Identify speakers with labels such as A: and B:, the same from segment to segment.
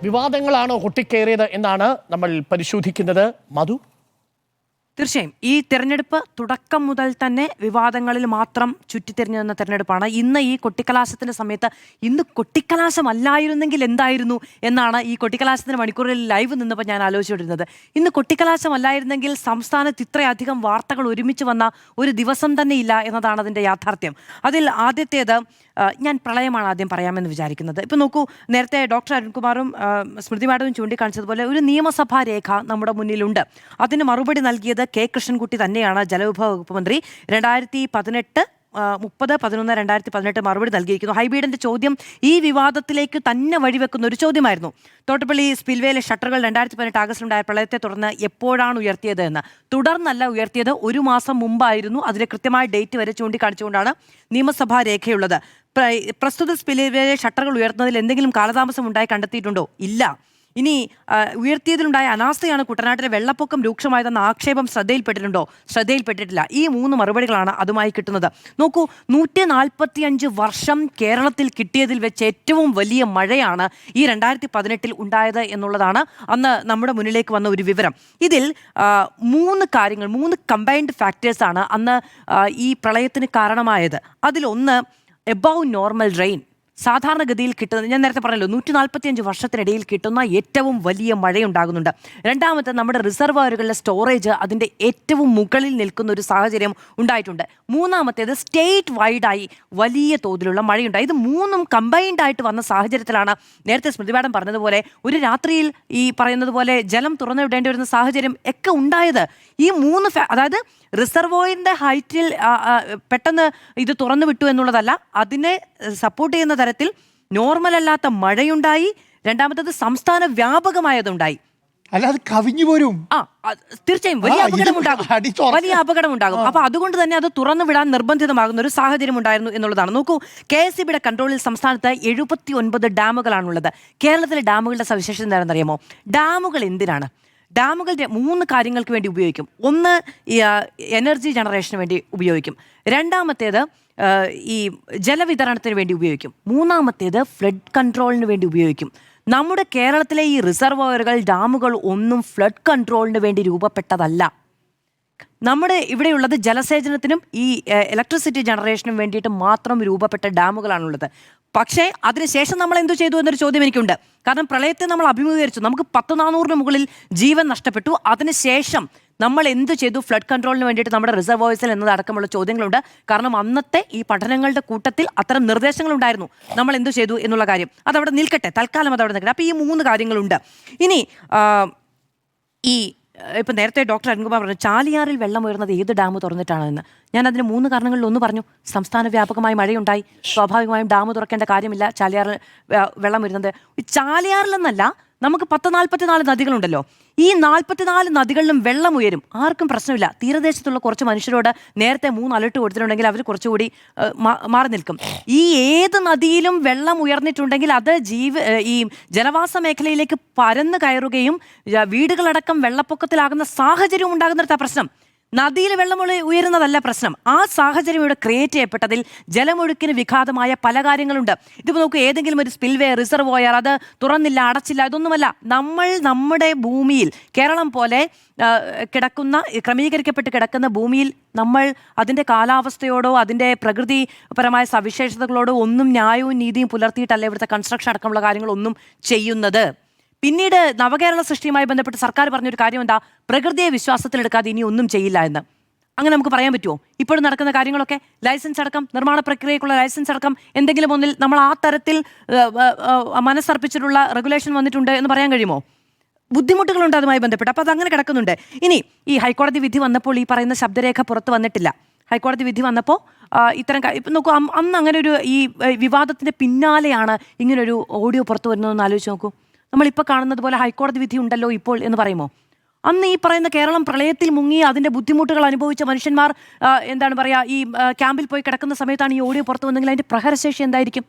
A: വിവാദങ്ങളാണോ കൊട്ടിക്കേറിയത് എന്നാണ് നമ്മൾ പരിശോധിക്കുന്നത്. മധു,
B: തീർച്ചയായും ഈ തെരഞ്ഞെടുപ്പ് തുടക്കം മുതൽ തന്നെ വിവാദങ്ങളിൽ മാത്രം ചുറ്റിത്തിരിഞ്ഞു നിന്ന തെരഞ്ഞെടുപ്പാണ്. ഇന്ന് ഈ കൊട്ടിക്കലാശത്തിന്റെ സമയത്ത് ഇന്ന് കൊട്ടിക്കലാശമല്ലായിരുന്നെങ്കിൽ എന്തായിരുന്നു എന്നാണ് ഈ കൊട്ടിക്കലാശത്തിന് മണിക്കൂറിൽ ലൈവ് നിന്നപ്പോൾ ഞാൻ ആലോചിച്ചുകൊണ്ടിരുന്നത്. ഇന്ന് കൊട്ടിക്കലാശമല്ലായിരുന്നെങ്കിൽ സംസ്ഥാനത്ത് ഇത്രയധികം വാർത്തകൾ ഒരുമിച്ച് വന്ന ഒരു ദിവസം തന്നെ ഇല്ല എന്നതാണ് അതിൻ്റെ യാഥാർത്ഥ്യം. അതിൽ ആദ്യത്തേത് ഞാൻ പ്രളയമാണ് ആദ്യം പറയാമെന്ന് വിചാരിക്കുന്നത്. ഇപ്പം നോക്കൂ, നേരത്തെ ഡോക്ടർ അരുൺകുമാറും സ്മൃതി മാഡവും ചൂണ്ടിക്കാണിച്ചതുപോലെ ഒരു നിയമസഭാ രേഖ നമ്മുടെ മുന്നിലുണ്ട്. അതിന് മറുപടി നൽകിയത് കെ കൃഷ്ണൻകുട്ടി തന്നെയാണ്, ജലവിഭവ വകുപ്പ് മന്ത്രി. 2018 മറുപടി നൽകിയിരിക്കുന്നു. ഹൈബീഡിന്റെ ചോദ്യം ഈ വിവാദത്തിലേക്ക് തന്നെ വഴിവെക്കുന്ന ഒരു ചോദ്യമായിരുന്നു. തോട്ടപ്പള്ളി സ്പിൽവേയിലെ ഷട്ടറുകൾ 2018 ആഗസ്റ്റിലുണ്ടായ പ്രളയത്തെ തുടർന്ന് എപ്പോഴാണ് ഉയർത്തിയത് എന്ന്. തുടർന്നല്ല ഉയർത്തിയത്, 1 മാസം മുമ്പായിരുന്നു. അതിലെ കൃത്യമായ ഡേറ്റ് വരെ ചൂണ്ടിക്കാണിച്ചുകൊണ്ടാണ് നിയമസഭാ രേഖയുള്ളത്. പ്രസ്തുത സ്പിൽവേയിലെ ഷട്ടറുകൾ ഉയർത്തുന്നതിൽ എന്തെങ്കിലും കാലതാമസം ഉണ്ടായി കണ്ടെത്തിയിട്ടുണ്ടോ? ഇല്ല. ഇനി ഉയർത്തിയതിലുണ്ടായ അനാസ്ഥയാണ് കുട്ടനാട്ടിലെ വെള്ളപ്പൊക്കം രൂക്ഷമായതെന്ന ആക്ഷേപം ശ്രദ്ധയിൽപ്പെട്ടിട്ടുണ്ടോ? ശ്രദ്ധയിൽപ്പെട്ടിട്ടില്ല. ഈ 3 മറുപടികളാണ് അതുമായി കിട്ടുന്നത്. നോക്കൂ, 145 വർഷം കേരളത്തിൽ കിട്ടിയതിൽ വെച്ച് ഏറ്റവും വലിയ മഴയാണ് ഈ 2018 ഉണ്ടായത് എന്നുള്ളതാണ് അന്ന് നമ്മുടെ മുന്നിലേക്ക് വന്ന ഒരു വിവരം. ഇതിൽ 3 കാര്യങ്ങൾ, 3 കമ്പൈൻഡ് ഫാക്ടേഴ്സാണ് അന്ന് ഈ പ്രളയത്തിന് കാരണമായത്. അതിലൊന്ന് എബവ് നോർമൽ റെയിൻ. സാധാരണഗതിയിൽ കിട്ടുന്നത്, ഞാൻ നേരത്തെ പറഞ്ഞല്ലോ, 145 വർഷത്തിനിടയിൽ കിട്ടുന്ന ഏറ്റവും വലിയ മഴയുണ്ടാകുന്നുണ്ട്. രണ്ടാമത്തെ, നമ്മുടെ റിസർവോയറുകളിലെ സ്റ്റോറേജ് അതിൻ്റെ ഏറ്റവും മുകളിൽ നിൽക്കുന്ന ഒരു സാഹചര്യം ഉണ്ടായിട്ടുണ്ട്. മൂന്നാമത്തേത്, സ്റ്റേറ്റ് വൈഡായി വലിയ തോതിലുള്ള മഴയുണ്ടായി. ഇത് 3ഉം കമ്പൈൻഡ് ആയിട്ട് വന്ന സാഹചര്യത്തിലാണ് നേരത്തെ സ്മൃതി മാഡം പറഞ്ഞതുപോലെ ഒരു രാത്രിയിൽ ഈ പറയുന്നത് പോലെ ജലം തുറന്നു വിടേണ്ടി വരുന്ന സാഹചര്യം ഒക്കെ ഉണ്ടായത്. ഈ 3 അതായത് റിസർവോയറിൻ്റെ ഹൈറ്റിൽ പെട്ടെന്ന് ഇത് തുറന്നു വിട്ടു എന്നുള്ളതല്ല, അതിനെ സപ്പോർട്ട് ചെയ്യുന്ന തരത്തിൽ നോർമൽ അല്ലാത്ത മഴയുണ്ടായി. രണ്ടാമത്തത് സംസ്ഥാന വ്യാപകമായതുണ്ടായി.
C: അല്ലാതെ കവിഞ്ഞു പോരും.
B: തീർച്ചയായും വലിയ അപകടം ഉണ്ടാകും. അപ്പൊ അതുകൊണ്ട് തന്നെ അത് തുറന്നു വിടാൻ നിർബന്ധിതമാകുന്ന ഒരു സാഹചര്യം ഉണ്ടായിരുന്നു എന്നുള്ളതാണ്. നോക്കൂ, KSEBിയുടെ കൺട്രോളിൽ സംസ്ഥാനത്ത് 79 ഡാമുകളാണുള്ളത്. കേരളത്തിലെ ഡാമുകളുടെ സവിശേഷത എന്താണെന്നറിയാമോ? ഡാമുകൾ എന്തിനാണ്? ഡാമുകൾ 3 കാര്യങ്ങൾക്ക് വേണ്ടി ഉപയോഗിക്കും. ഒന്ന്, എനർജി ജനറേഷന് വേണ്ടി ഉപയോഗിക്കും. രണ്ടാമത്തേത് ഈ ജലവിതരണത്തിന് വേണ്ടി ഉപയോഗിക്കും. മൂന്നാമത്തേത് ഫ്ലഡ് കൺട്രോളിന് വേണ്ടി ഉപയോഗിക്കും. നമ്മുടെ കേരളത്തിലെ ഈ റിസർവോയറുകൾ, ഡാമുകൾ ഒന്നും ഫ്ലഡ് കൺട്രോളിന് വേണ്ടി രൂപപ്പെട്ടതല്ല. നമ്മുടെ ഇവിടെയുള്ളത് ജലസേചനത്തിനും ഈ ഇലക്ട്രിസിറ്റി ജനറേഷനും വേണ്ടിയിട്ട് മാത്രം രൂപപ്പെട്ട ഡാമുകളാണുള്ളത്. പക്ഷേ അതിനുശേഷം നമ്മൾ എന്തു ചെയ്തു എന്നൊരു ചോദ്യം എനിക്കുണ്ട്. കാരണം പ്രളയത്തെ നമ്മൾ അഭിമുഖീകരിച്ചു, നമുക്ക് 100-400 മുകളിൽ ജീവൻ നഷ്ടപ്പെട്ടു. അതിനുശേഷം നമ്മൾ എന്ത് ചെയ്തു ഫ്ലഡ് കൺട്രോളിന് വേണ്ടിയിട്ട് നമ്മുടെ റിസർവോയർസിൽ എന്നതടക്കമുള്ള ചോദ്യങ്ങളുണ്ട്. കാരണം അന്നത്തെ ഈ പഠനങ്ങളുടെ കൂട്ടത്തിൽ അത്തരം നിർദ്ദേശങ്ങളുണ്ടായിരുന്നു. നമ്മൾ എന്തു ചെയ്തു എന്നുള്ള കാര്യം അതവിടെ നിൽക്കട്ടെ, തൽക്കാലം അതവിടെ നിൽക്കട്ടെ. അപ്പോൾ ഈ 3 കാര്യങ്ങളുണ്ട്. ഇനി ഇപ്പം നേരത്തെ ഡോക്ടർ അരുൺകുമാർ പറഞ്ഞു ചാലിയാറിൽ വെള്ളം ഉയർന്നത് ഏത് ഡാം തുറന്നിട്ടാണെന്ന്. ഞാൻ അതിന് 3 കാരണങ്ങളിൽ ഒന്ന് പറഞ്ഞു. സംസ്ഥാന വ്യാപകമായി മഴയുണ്ടായി, സ്വാഭാവികമായും ഡാം തുറക്കേണ്ട കാര്യമില്ല. ചാലിയാറിൽ വെള്ളം വരുന്നത് ചാലിയാറിലെന്നല്ല, നമുക്ക് 144 നദികളുണ്ടല്ലോ. ഈ 44 നദികളിലും വെള്ളം ഉയരും, ആർക്കും പ്രശ്നമില്ല. തീരദേശത്തുള്ള കുറച്ച് മനുഷ്യരോട് നേരത്തെ 3 അലർട്ട് കൊടുത്തിട്ടുണ്ടെങ്കിൽ അവർ കുറച്ചുകൂടി മാറി നിൽക്കും. ഈ ഏത് നദിയിലും വെള്ളം ഉയർന്നിട്ടുണ്ടെങ്കിൽ അത് ഈ ജനവാസ മേഖലയിലേക്ക് പരന്നു കയറുകയും വീടുകളടക്കം വെള്ളപ്പൊക്കത്തിലാകുന്ന സാഹചര്യം ഉണ്ടാകുന്നിടത്ത പ്രശ്നം. നദിയിൽ വെള്ളം ഉയരുന്നതല്ല പ്രശ്നം. ആ സാഹചര്യം ഇവിടെ ക്രിയേറ്റ് ചെയ്യപ്പെട്ടതിൽ ജലമൊഴുക്കിന് വിഘാതമായ പല കാര്യങ്ങളുണ്ട്. ഇതിപ്പോൾ നോക്കൂ, ഏതെങ്കിലും ഒരു സ്പിൽവേ, റിസർവോയർ അത് തുറന്നില്ല, അടച്ചില്ല, ഇതൊന്നുമല്ല. നമ്മുടെ ഭൂമിയിൽ, കേരളം പോലെ കിടക്കുന്ന, ക്രമീകരിക്കപ്പെട്ട് കിടക്കുന്ന ഭൂമിയിൽ നമ്മൾ അതിൻ്റെ കാലാവസ്ഥയോടോ അതിൻ്റെ പ്രകൃതിപരമായ സവിശേഷതകളോടോ ഒന്നും ന്യായവും നീതിയും പുലർത്തിയിട്ടല്ല ഇവിടുത്തെ കൺസ്ട്രക്ഷൻ അടക്കമുള്ള കാര്യങ്ങളൊന്നും ചെയ്യുന്നത്. പിന്നീട് നവകേരള സൃഷ്ടിയുമായി ബന്ധപ്പെട്ട് സർക്കാർ പറഞ്ഞൊരു കാര്യം എന്താ? പ്രകൃതിയെ വിശ്വാസത്തിലെടുക്കാതെ ഇനി ഒന്നും ചെയ്യില്ല എന്ന്. അങ്ങനെ നമുക്ക് പറയാൻ പറ്റുമോ? ഇപ്പോഴും നടക്കുന്ന കാര്യങ്ങളൊക്കെ ലൈസൻസ് അടക്കം, നിർമ്മാണ പ്രക്രിയക്കുള്ള ലൈസൻസ് അടക്കം എന്തെങ്കിലും ഒന്നിൽ നമ്മൾ ആ തരത്തിൽ മനസ്സർപ്പിച്ചിട്ടുള്ള റെഗുലേഷൻ വന്നിട്ടുണ്ട് എന്ന് പറയാൻ കഴിയുമോ? ബുദ്ധിമുട്ടുകളുണ്ട് അതുമായി ബന്ധപ്പെട്ട്. അപ്പോൾ അതങ്ങനെ കിടക്കുന്നുണ്ട്. ഇനി ഈ ഹൈക്കോടതി വിധി വന്നപ്പോൾ ഈ പറയുന്ന ശബ്ദരേഖ പുറത്ത് വന്നിട്ടില്ല. ഹൈക്കോടതി വിധി വന്നപ്പോൾ ഇത്തരം ഇപ്പം നോക്കൂ, അന്ന് അങ്ങനെ ഒരു ഈ വിവാദത്തിൻ്റെ പിന്നാലെയാണ് ഇങ്ങനൊരു ഓഡിയോ പുറത്ത് വരുന്നതെന്ന് ആലോചിച്ച് നോക്കൂ. നമ്മളിപ്പോൾ കാണുന്നത് പോലെ ഹൈക്കോടതി വിധി ഉണ്ടല്ലോ ഇപ്പോൾ എന്ന് പറയുമോ? അന്ന് ഈ പറയുന്ന കേരളം പ്രളയത്തിൽ മുങ്ങി അതിൻ്റെ ബുദ്ധിമുട്ടുകൾ അനുഭവിച്ച മനുഷ്യന്മാർ എന്താണ് പറയുക, ഈ ക്യാമ്പിൽ പോയി കിടക്കുന്ന സമയത്താണ് ഈ ഓഡിയോ പുറത്തു വന്നെങ്കിൽ അതിൻ്റെ പ്രഹരശേഷി എന്തായിരിക്കും?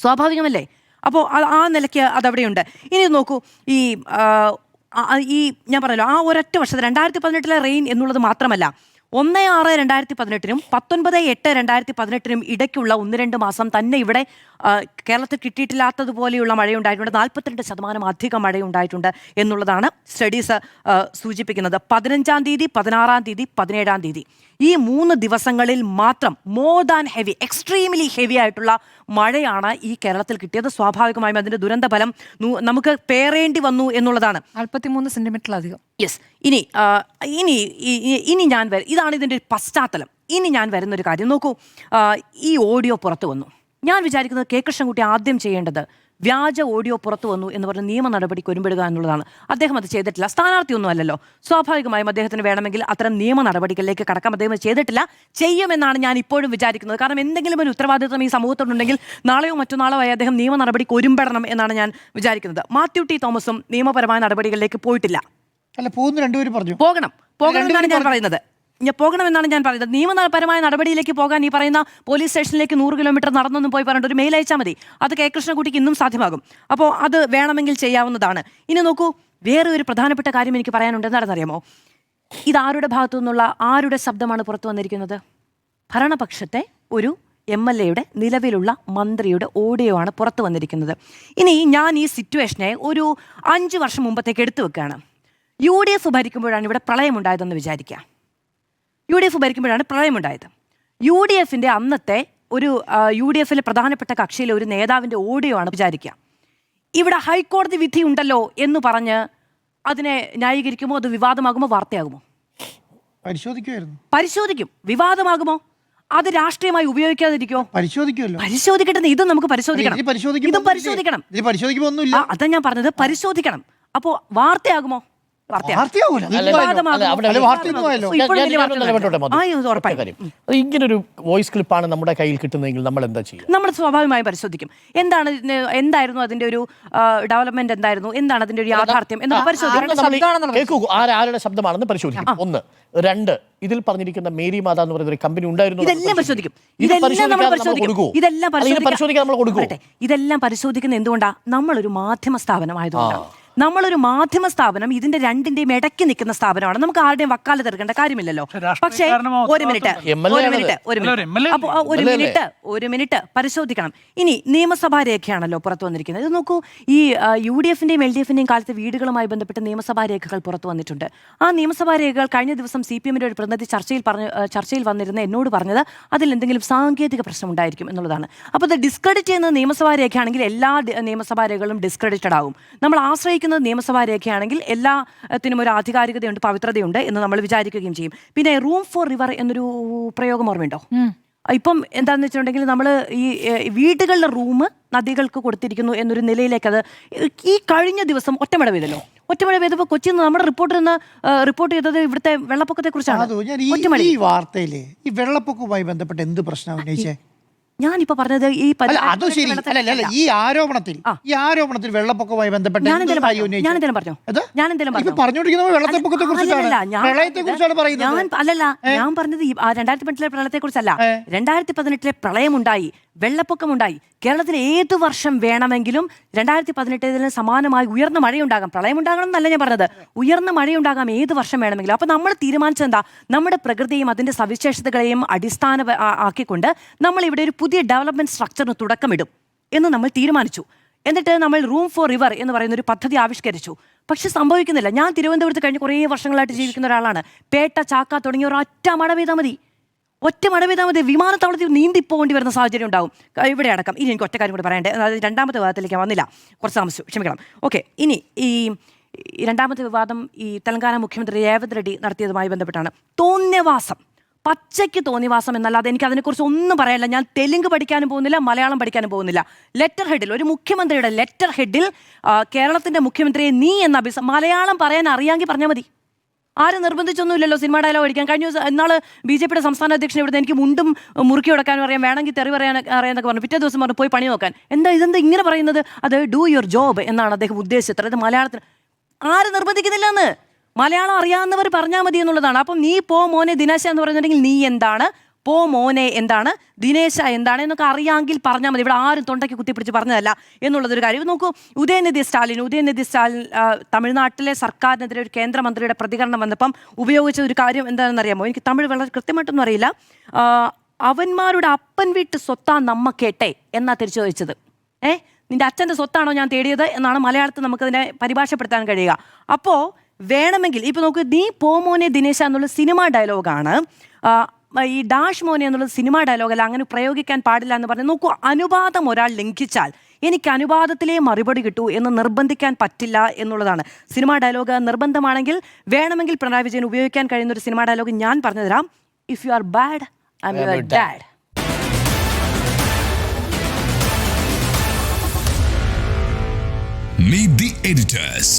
B: സ്വാഭാവികമല്ലേ? അപ്പോൾ ആ നിലയ്ക്ക് അതവിടെയുണ്ട്. ഇനി നോക്കൂ, ഈ ഞാൻ പറഞ്ഞല്ലോ, ആ ഒരൊറ്റ വർഷത്തെ 2018 റെയിൻ എന്നുള്ളത് മാത്രമല്ല, 1/6/2018 19/8/2018 ഇടയ്ക്കുള്ള 1-2 മാസം തന്നെ ഇവിടെ കേരളത്തിൽ കിട്ടിയിട്ടില്ലാത്തതുപോലെയുള്ള മഴയുണ്ടായിട്ടുണ്ട്. 42% അധികം മഴയുണ്ടായിട്ടുണ്ട് എന്നുള്ളതാണ് സ്റ്റഡീസ് സൂചിപ്പിക്കുന്നത്. 15-ാം തീയതി, 16-ാം തീയതി, 17-ാം തീയതി ഈ 3 ദിവസങ്ങളിൽ മാത്രം more than heavy, extremely heavy ആയിട്ടുള്ള മഴയാണ് ഈ കേരളത്തിൽ കിട്ടിയത്. സ്വാഭാവികമായും അതിന്റെ ദുരന്തഫലം നമുക്ക് പേറേണ്ടി വന്നു എന്നുള്ളതാണ്.
D: 43 സെന്റിമീറ്ററിലധികം.
B: യെസ്. ഇനി ഞാൻ ഇതാണ് ഇതിൻ്റെ ഒരു പശ്ചാത്തലം. ഇനി ഞാൻ വരുന്നൊരു കാര്യം നോക്കൂ. ഈ ഓഡിയോ പുറത്തു വന്നു. ഞാൻ വിചാരിക്കുന്നത് കെ കൃഷ്ണൻകുട്ടി ആദ്യം ചെയ്യേണ്ടത് വ്യാജ ഓഡിയോ പുറത്തു വന്നു എന്ന് പറഞ്ഞ് നിയമ നടപടിക്ക് ഒരുമ്പെടുക എന്നുള്ളതാണ്. അദ്ദേഹം അത് ചെയ്തിട്ടില്ല. സ്ഥാനാർത്ഥിയൊന്നും അല്ലല്ലോ. സ്വാഭാവികമായും അദ്ദേഹത്തിന് വേണമെങ്കിൽ അത്തരം നിയമ നടപടികളിലേക്ക് കടക്കാം. അദ്ദേഹം ചെയ്തിട്ടില്ല. ചെയ്യുമെന്നാണ് ഞാൻ ഇപ്പോഴും വിചാരിക്കുന്നത്. കാരണം എന്തെങ്കിലും ഒരു ഉത്തരവാദിത്വം ഈ സമൂഹത്തോടുണ്ടെങ്കിൽ നാളെയോ മറ്റന്നാളോ ആയി അദ്ദേഹം നിയമ നടപടിക്ക് ഒരുമ്പെടണം എന്നാണ് ഞാൻ വിചാരിക്കുന്നത്. മാത്യു ടി തോമസും നിയമപരമായ നടപടികളിലേക്ക് പോയിട്ടില്ല.
C: അല്ല, പോകുന്നു, രണ്ടുപേരും പറഞ്ഞു
B: പോകണമെന്നാണ് ഞാൻ പറയുന്നത്. പോകണമെന്നാണ് ഞാൻ പറയുന്നത്. നിയമപരമായ നടപടിയിലേക്ക് പോകാൻ ഈ പറയുന്ന പോലീസ് സ്റ്റേഷനിലേക്ക് 100 കിലോമീറ്റർ നടന്നൊന്നും പോയി പറഞ്ഞിട്ട് ഒരു മെയിൽ അയച്ചാൽ മതി. അത് കെ കൃഷ്ണൻകുട്ടിക്ക് ഇന്നും സാധ്യമാകും. അപ്പോൾ അത് വേണമെങ്കിൽ ചെയ്യാവുന്നതാണ്. ഇനി നോക്കൂ, വേറെ ഒരു പ്രധാനപ്പെട്ട കാര്യം എനിക്ക് പറയാനുണ്ട്. എന്താണെന്നറിയാമോ? ഇത് ആരുടെ ഭാഗത്തു നിന്നുള്ള ആരുടെ ശബ്ദമാണ് പുറത്തു വന്നിരിക്കുന്നത്? ഭരണപക്ഷത്തെ ഒരു MLA-യുടെ നിലവിലുള്ള മന്ത്രിയുടെ ഓഡിയോ ആണ് പുറത്തു വന്നിരിക്കുന്നത്. ഇനി ഞാൻ ഈ സിറ്റുവേഷനെ ഒരു 5 വർഷം മുമ്പത്തേക്ക് എടുത്തു വെക്കുകയാണ്. UDF ഭരിക്കുമ്പോഴാണ് ഇവിടെ പ്രളയമുണ്ടായതെന്ന് വിചാരിക്കുക. UDF ഭരിക്കുമ്പോഴാണ് പ്രളയമുണ്ടായത്. UDF-ന്റെ അന്നത്തെ ഒരു UDF-ലെ പ്രധാനപ്പെട്ട കക്ഷിയിലെ ഒരു നേതാവിൻ്റെ ഓഡിയോ ആണ് വിചാരിക്കുക. ഇവിടെ ഹൈക്കോടതി വിധി ഉണ്ടല്ലോ എന്ന് പറഞ്ഞ് അതിനെ ന്യായീകരിക്കുമോ? അത് വിവാദമാകുമോ? വാർത്തയാകുമോ? പരിശോധിക്കും. വിവാദമാകുമോ? അത് രാഷ്ട്രീയമായി ഉപയോഗിക്കാതിരിക്കോ? പരിശോധിക്കട്ടെ. ഇതും നമുക്ക് പരിശോധിക്കണം. ഇതും പരിശോധിക്കണം. അതാ ഞാൻ പറഞ്ഞത്, പരിശോധിക്കണം. അപ്പോ വാർത്തയാകുമോ?
A: ഇങ്ങനൊരു വോയിസ് ക്ലിപ്പാണ് നമ്മുടെ കയ്യിൽ കിട്ടുന്നതെങ്കിൽ നമ്മൾ എന്താ ചെയ്യുക?
B: നമ്മൾ സ്വാഭാവികമായി പരിശോധിക്കും. എന്തായിരുന്നു അതിന്റെ ഒരു ഡെവലപ്മെന്റ്, എന്താണ് അതിന്റെ ഒരു യാഥാർത്ഥ്യം എന്നൊക്കെ പരിശോധിക്കും.
A: ആരുടെ ശബ്ദമാണെന്ന് പരിശോധിക്കും. 1. 2, ഇതിൽ പറഞ്ഞിരിക്കുന്ന മേരി മാത എന്ന് പറയുന്ന ഒരു കമ്പനി ഉണ്ടായിരുന്നു.
B: ഇതെല്ലാം പരിശോധിക്കും. ഇതെല്ലാം പരിശോധിക്കുന്ന എന്തുകൊണ്ടാ? നമ്മളൊരു മാധ്യമ സ്ഥാപനമായതുകൊണ്ടാണ്. നമ്മളൊരു മാധ്യമ സ്ഥാപനം ഇതിന്റെ രണ്ടിന്റെയും ഇടയ്ക്ക് നിൽക്കുന്ന സ്ഥാപനമാണ്. നമുക്ക് ആരുടെയും വക്കാലത്ത് എടുക്കേണ്ട കാര്യമില്ലല്ലോ. പക്ഷേ ഒരു മിനിറ്റ് പരിശോധിക്കണം. ഇനി നിയമസഭാ രേഖയാണല്ലോ പുറത്തു വന്നിരിക്കുന്നത്. ഇത് നോക്കൂ, ഈ UDF-ന്റെയും LDF-ന്റെയും കാലത്ത് വീടുകളുമായി ബന്ധപ്പെട്ട് നിയമസഭാ രേഖകൾ പുറത്തു വന്നിട്ടുണ്ട്. ആ നിയമസഭാ രേഖകൾ കഴിഞ്ഞ ദിവസം CPM-ന്റെ ഒരു പ്രതിനിധി ചർച്ചയിൽ വന്നിരുന്ന എന്നോട് പറഞ്ഞത് അതിൽ എന്തെങ്കിലും സാങ്കേതിക പ്രശ്നം ഉണ്ടായിരിക്കും എന്നുള്ളതാണ്. അപ്പോൾ ഇത് ഡിസ്ക്രെഡിറ്റ് ചെയ്യുന്നത് നിയമസഭാ രേഖയാണെങ്കിൽ എല്ലാ നിയമസഭാ രേഖകളും ഡിസ്ക്രെഡിറ്റഡ് ആകും. നമ്മൾ ആശ്രയിക്കുന്നത് നിയമസഭാ രേഖയാണെങ്കിൽ എല്ലാത്തിനും ഒരു ആധികാരികതയുണ്ട്, പവിത്രതയുണ്ട് എന്ന് നമ്മൾ വിചാരിക്കുകയും ചെയ്യും. പിന്നെ റൂം ഫോർ റിവർ എന്നൊരു പ്രയോഗം ഓർമ്മയുണ്ടോ? ഇപ്പം എന്താണെന്ന് വെച്ചിട്ടുണ്ടെങ്കിൽ നമ്മൾ ഈ വീടുകളുടെ റൂം നദികൾക്ക് കൊടുത്തിരിക്കുന്നു എന്നൊരു നിലയിലേക്ക് അത് ഈ കഴിഞ്ഞ ദിവസം ഒറ്റമഴ പെയ്തപ്പോൾ കൊച്ചിയിൽ നിന്ന് നമ്മുടെ റിപ്പോർട്ട് ചെയ്തത് ഇവിടുത്തെ വെള്ളപ്പൊക്കത്തെ കുറിച്ചാണ്.
C: ഈ വാർത്തയില് ഈ വെള്ളപ്പൊക്കവുമായി ബന്ധപ്പെട്ട് എന്ത് പ്രശ്നം ഉന്നയിച്ചേ?
B: ഞാനിപ്പോ പറഞ്ഞത്
C: ഈ ആരോപണത്തിൽ വെള്ളപ്പൊക്കവുമായി ബന്ധപ്പെട്ട്
B: ഞാൻ പറഞ്ഞത് 2018 പ്രളയത്തെ കുറിച്ചല്ല. 2018 പ്രളയമുണ്ടായി, വെള്ളപ്പൊക്കമുണ്ടായി. കേരളത്തിൽ ഏതു വർഷം വേണമെങ്കിലും 2018 സമാനമായി ഉയർന്ന മഴയുണ്ടാകാം. പ്രളയം ഉണ്ടാകണം എന്നല്ല ഞാൻ പറഞ്ഞത്, ഉയർന്ന മഴയുണ്ടാകാം ഏത് വർഷം വേണമെങ്കിലും. അപ്പൊ നമ്മൾ തീരുമാനിച്ചത് എന്താ? നമ്മുടെ പ്രകൃതിയും അതിന്റെ സവിശേഷതകളെയും ആക്കിക്കൊണ്ട് നമ്മൾ ഇവിടെ ഒരു പുതിയ ഡെവലപ്മെന്റ് സ്ട്രക്ചറിന് തുടക്കമിടും എന്ന് നമ്മൾ തീരുമാനിച്ചു. എന്നിട്ട് നമ്മൾ റൂം ഫോർ റിവർ എന്ന് പറയുന്ന ഒരു പദ്ധതി ആവിഷ്കരിച്ചു. പക്ഷെ സംഭവിക്കുന്നില്ല. ഞാൻ തിരുവനന്തപുരത്ത് കഴിഞ്ഞ് കുറേ വർഷങ്ങളായിട്ട് ജീവിക്കുന്ന ഒരാളാണ്. പേട്ട, ചാക്ക തുടങ്ങിയ ഒരൊറ്റ മഴ പെയ്താൽ മതി, വിമാനത്താവളത്തിൽ നീന്തിപ്പോകേണ്ടി വരുന്ന സാഹചര്യം ഉണ്ടാകും ഇവിടെ അടക്കം. ഇനി എനിക്ക് ഒറ്റ കാര്യം കൂടി പറയണ്ടേ, അതായത് രണ്ടാമത്തെ വിവാദത്തിലേക്ക് വന്നില്ല, കുറച്ച് താമസിച്ചു, ക്ഷമിക്കണം. ഓക്കെ, ഇനി ഈ രണ്ടാമത്തെ വിവാദം ഈ തെലങ്കാന മുഖ്യമന്ത്രി രേവന്ത് റെഡ്ഡി നടത്തിയതുമായി ബന്ധപ്പെട്ടാണ്. തോന്നിയവാസം, പച്ചയ്ക്ക് തോന്നിവാസം എന്നല്ലാതെ എനിക്ക് അതിനെക്കുറിച്ച് ഒന്നും പറയാനില്ല. ഞാൻ തെലുങ്ക് പഠിക്കാനും പോകുന്നില്ല, മലയാളം പഠിക്കാനും പോകുന്നില്ല. ലെറ്റർ ഹെഡിൽ, ഒരു മുഖ്യമന്ത്രിയുടെ ലെറ്റർ ഹെഡിൽ കേരളത്തിൻ്റെ മുഖ്യമന്ത്രിയെ നീ എന്ന മലയാളം പറയാൻ അറിയാമെങ്കിൽ പറഞ്ഞാൽ മതി. ആരും നിർബന്ധിച്ചൊന്നുമില്ലല്ലോ സിനിമ ഡയലോഗ് അടിക്കാൻ. കഴിഞ്ഞ ദിവസം ഇന്നാള് BJP-യുടെ സംസ്ഥാന അധ്യക്ഷൻ ഇവിടുന്ന് എനിക്ക് മുണ്ടും മുറുക്കി കൊടുക്കാനും അറിയാം, വേണമെങ്കിൽ തെറി അറിയാന്നൊക്കെ പറഞ്ഞു. പിറ്റേ ദിവസം പറഞ്ഞു പോയി പണി നോക്കാൻ. ഇതെന്താ ഇങ്ങനെ പറയുന്നത്? അത് ഡു യുവർ ജോബ് എന്നാണ് അദ്ദേഹം ഉദ്ദേശിച്ചത്. അതായത് മലയാളത്തിന് ആരും നിർബന്ധിക്കുന്നില്ല എന്ന്, മലയാളം അറിയാവുന്നവർ പറഞ്ഞാൽ മതി എന്നുള്ളതാണ്. അപ്പം നീ പോ മോനെ ദിനാശ എന്ന് പറയുന്നുണ്ടെങ്കിൽ നീ എന്താണ്, പോ മോനെ എന്താണ്, ദിനേശ എന്താണ് എന്നൊക്കെ അറിയാമെങ്കിൽ പറഞ്ഞാൽ മതി. ഇവിടെ ആരും തൊണ്ടയ്ക്ക് കുത്തിപ്പിടിച്ച് പറഞ്ഞതല്ല എന്നുള്ളതൊരു കാര്യം. നോക്കൂ, ഉദയനിധി സ്റ്റാലിൻ തമിഴ്നാട്ടിലെ സർക്കാരിനെതിരെ ഒരു കേന്ദ്രമന്ത്രിയുടെ പ്രതികരണം വന്നപ്പം ഉപയോഗിച്ച ഒരു കാര്യം എന്താണെന്ന് അറിയാമോ? എനിക്ക് തമിഴ് വളരെ കൃത്യമായിട്ടൊന്നും അറിയില്ല. അവന്മാരുടെ അപ്പൻ വീട്ട് സ്വത്താ നമ്മ കേട്ടെ എന്നാ തിരിച്ചു ചോദിച്ചത്. നിന്റെ അച്ഛൻ്റെ സ്വത്താണോ ഞാൻ തേടിയത് എന്നാണ് മലയാളത്തിൽ നമുക്കതിനെ പരിഭാഷപ്പെടുത്താൻ കഴിയുക. അപ്പോൾ വേണമെങ്കിൽ ഇപ്പോൾ നോക്ക്, നീ പോമോനെ ദിനേശ എന്നുള്ള സിനിമാ ഡയലോഗാണ്. ഈ ഡാഷ് മോനെ എന്നുള്ളത് സിനിമാ ഡയലോഗല്ല, അങ്ങനെ പ്രയോഗിക്കാൻ പാടില്ല എന്ന് പറഞ്ഞു. നോക്കൂ, അനുപാതം ഒരാൾ ലംഘിച്ചാൽ എനിക്ക് അനുപാതത്തിലേ മറുപടി കിട്ടൂ എന്ന് നിർബന്ധിക്കാൻ പറ്റില്ല എന്നുള്ളതാണ്. സിനിമാ ഡയലോഗ് നിർബന്ധമാണെങ്കിൽ വേണമെങ്കിൽ പിണറായി വിജയൻ ഉപയോഗിക്കാൻ കഴിയുന്ന ഒരു സിനിമാ ഡയലോഗ് ഞാൻ പറഞ്ഞു തരാം. If you are bad I am your dad.
D: Meet the editors.